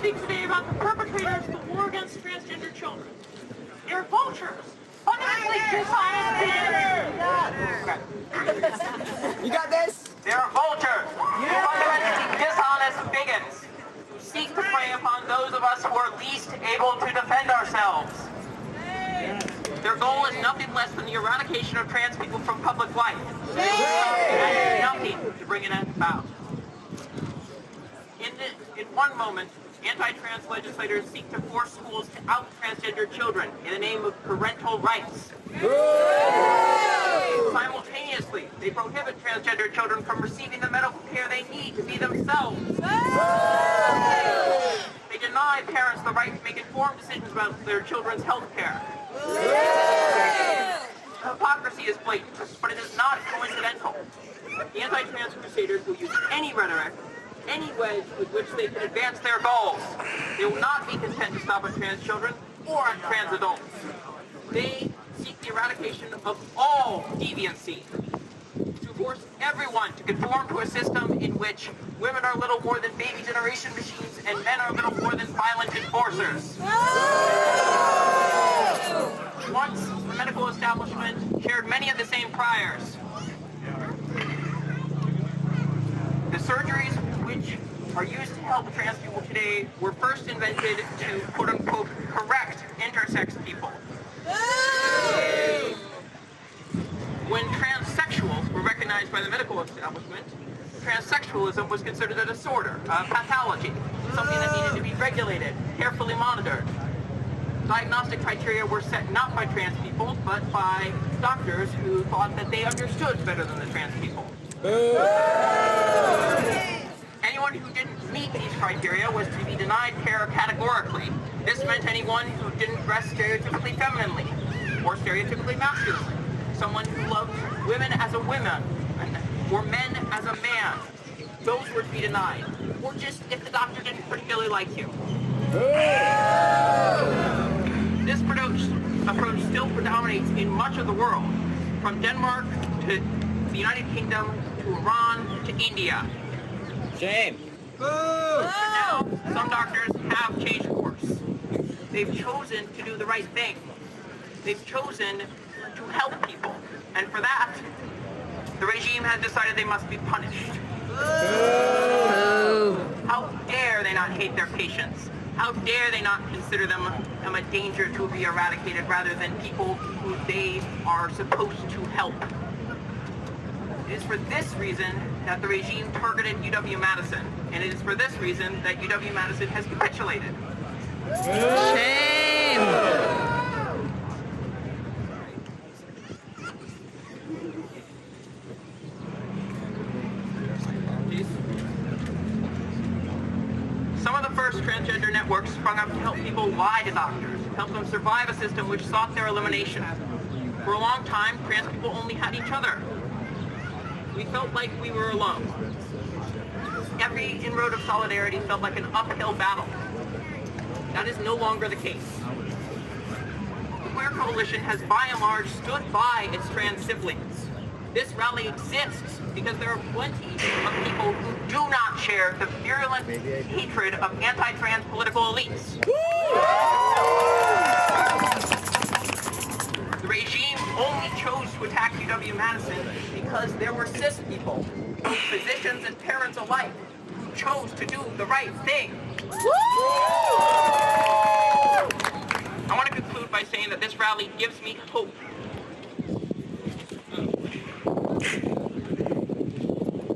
speak today about the perpetrators of the war against transgender children. They're vultures, fundamentally dishonest bigots. You got this? They're vultures, fundamentally dishonest bigots who seek to prey upon those of us who are least able to defend ourselves. Their goal is nothing less than the eradication of trans people from public life. And nothing to bring an end about. In one moment, anti-trans legislators seek to force schools to out transgender children in the name of parental rights. Simultaneously, they prohibit transgender children from receiving the medical care they need to be themselves. They deny parents the right to make informed decisions about their children's health care. Hypocrisy is blatant, but it is not coincidental. The anti-trans crusaders will use any rhetoric, any wedge with which they can advance their goals. They will not be content to stop on trans children or on trans adults. They seek the eradication of all deviancy, to force everyone to conform to a system in which women are little more than baby generation machines and men are little more than violent enforcers. Once, the medical establishment shared many of the same priors. The surgeries which are used to help trans people today were first invented to, quote-unquote, correct intersex people. When transsexuals were recognized by the medical establishment, transsexualism was considered a disorder, a pathology, something that needed to be regulated, carefully monitored. Diagnostic criteria were set not by trans people, but by doctors who thought that they understood better than the trans people. Anyone who didn't meet these criteria was to be denied care categorically. This meant anyone who didn't dress stereotypically femininely or stereotypically masculinely. Someone who loved women as a woman or men as a man. Those were to be denied. Or just if the doctor didn't particularly like you. This approach still predominates in much of the world, from Denmark to the United Kingdom to Iran to India. Shame. But now, some doctors have changed course. They've chosen to do the right thing. They've chosen to help people. And for that, the regime has decided they must be punished. How dare they not hate their patients? How dare they not consider them a danger to be eradicated rather than people who they are supposed to help? It is for this reason that the regime targeted UW-Madison, and it is for this reason that UW-Madison has capitulated. Shame! Some of the first transgender networks sprung up to help people lie to doctors, help them survive a system which sought their elimination. For a long time, trans people only had each other. We felt like we were alone. Every inroad of solidarity felt like an uphill battle. That is no longer the case. The Queer Coalition has by and large stood by its trans siblings. This rally exists because there are plenty of people who do not share the virulent hatred of anti-trans political elites. The regime only chose to attack UW-Madison because there were cis people, both physicians and parents alike, who chose to do the right thing. I want to conclude by saying that this rally gives me hope.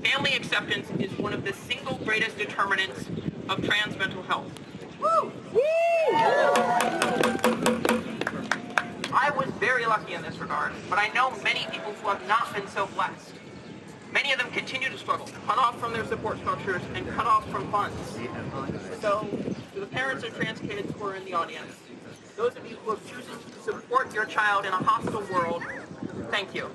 Family acceptance is one of the single greatest determinants of trans mental health. I was very lucky in this regard, but I know many people who have not been so blessed. Many of them continue to struggle, cut off from their support structures and cut off from funds. So, to the parents of trans kids who are in the audience, those of you who have chosen to support your child in a hostile world, thank you.